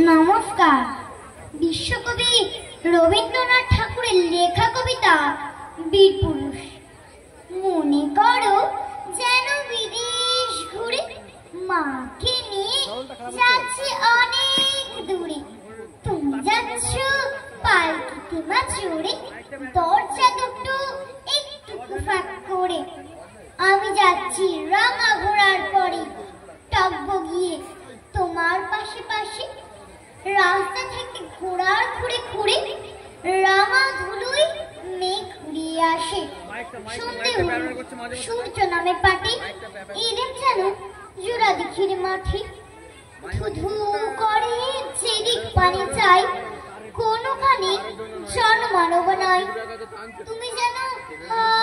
নমস্কার। বিশ্বকবি রবীন্দ্রনাথ ঠাকুরের লেখা কবিতা বীর পুরুষ। মনে করো যেন বিদেশ ঘুরে মাকে নিয়ে যাচ্ছে অনেক দূরে। তুমি যাচ্ছ পালকিতে মা চড়ে, দরজা দুটো একটু ফাঁক করে। আমি যাচ্ছি রাঙা ঘোড়ার পরে, টকবো গিয়ে তোমার পাশে পাশে। রাস্তা থেকে ঘোড়ার খুঁড়ে খুঁড়ে রাঙা ধুলোয় মেঘ উড়িয়ে আসে। সন্ধে হলো, সূর্য নামে পাটে, এলেম যেন জোড়া দিঘির মাঠে। ধুধু করে যেদিক পানি চাই, কোনোখানে জনমানব নাই। তুমি যেন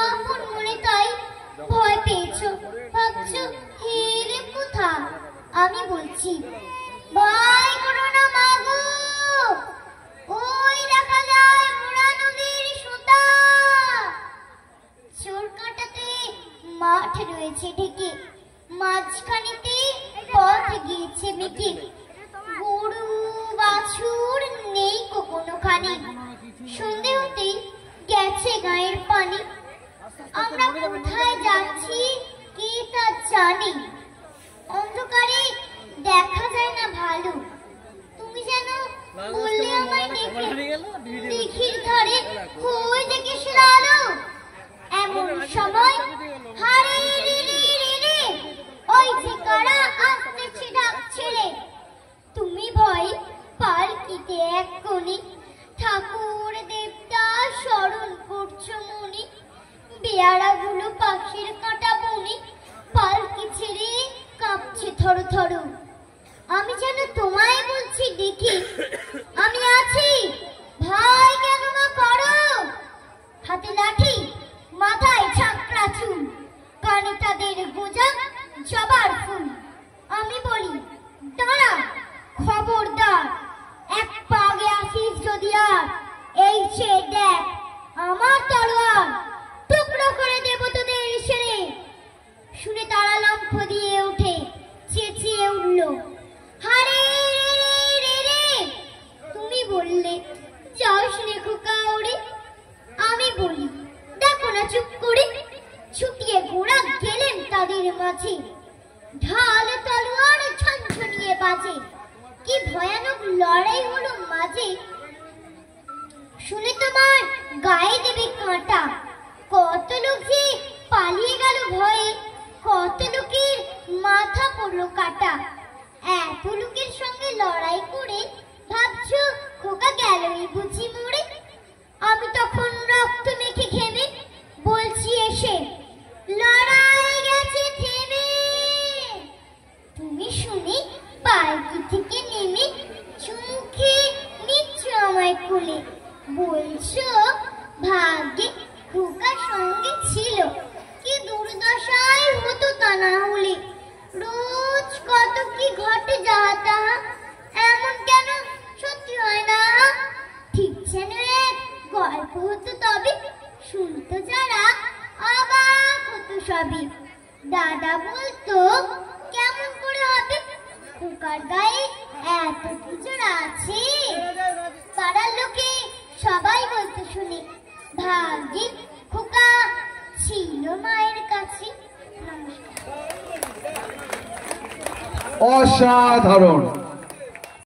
আপন মনে তাই ভয় পেয়েছো, ভাবছো হেরে কোথা। আমি বলছি ভয় করো না মাগো, ওই দেখা যায় মোড়া নদীর সুতা। চোর কাটাতে মাঠ রয়েছে ঢেকে, মাঝখানেতে পথ গিয়েছে বেঁকে। গরু বাছুর নেই কোনোখানে, সন্ধে হতেই গেছে গায়ের পানি। আমরা কোথায় যাচ্ছি কে তা জানি, অন্ধকারে দেখা যায় না ভালো। তুমি যেন বললে আমায় দিঘির ধারে ওই যে কিসের আলো। এমন সময় হারে রে রে রে রে, ওই যে কারা আসতেছে ডাক ছেড়ে। তুমি ভয় পালকিতে এক কোণে ঠাকুর দেবতা স্মরণ করছো মনে। বেয়ারাগুলো পাখির কাঁটা বনে, পালকি ছেড়ে কাঁপছে থর থর। আমি যেন তোমায় বলছি দেখি, আমি আছি, ভয় কেন না করো। হাতে লাঠি, মাথায় ঝাঁকড়া চুল, কানে তাদের গোজা জবার ফুল। আমি বলি দাঁড়া, খবরদার, এক পা আগে আসিস যদি আর, এই সে দেখ আমার তলোয়ার, টুকরো করে দেব তোদের সেরে। শুনে তারা লম্ফ দিয়ে উঠে চেঁচিয়ে উঠল, হারে রে রে রে। তুমি বললে যাস রে খোকা ওরে। আমি বলি দেখো না চুপ করে। ছুটিয়ে ঘোড়া গেলেন তাদের মাঝে, ঢাল তলোয়ার ছনছনিয়ে বাজে। কি ভয়ানক লড়াই হলো মাঝে, শুনে তোমার গায়ে দেবে কাঁটা। কত লোক যে পালিয়ে গেল ভয়ে, কত লোকের মাথা পড়লো কাটা। এত লোকের সঙ্গে লড়াই করে ভাবছো খোকা গেলই বুঝি মরে। আমি তখন রক্ত মেখে ঘেমে বলছি এসে, লড়াই গেছে থেমে। তুমি শুনে পালকি থেকে নেমে চুমুখে নিচ্ছ আমায় কোলে, বলছো ভাগ্যে খোকা সঙ্গে ছিল, কি দুর্দশায় হতো তা না হলে। রোজ কত কি ঘটে যাহা তাহা, এমন কেন সত্যি হয় না। ঠিক যেন এক গল্প হতো তবে, শুনতো যারা অবাক হতো সবে। দাদা বলতো কেমন করে হবে, খোকার গায়ে এত কিছু আছে। পাড়ার লোকে সবাই বলতো শুনে, ভাগ্যে খোকা ছিল মায়ের কাছে। অসাধারণ।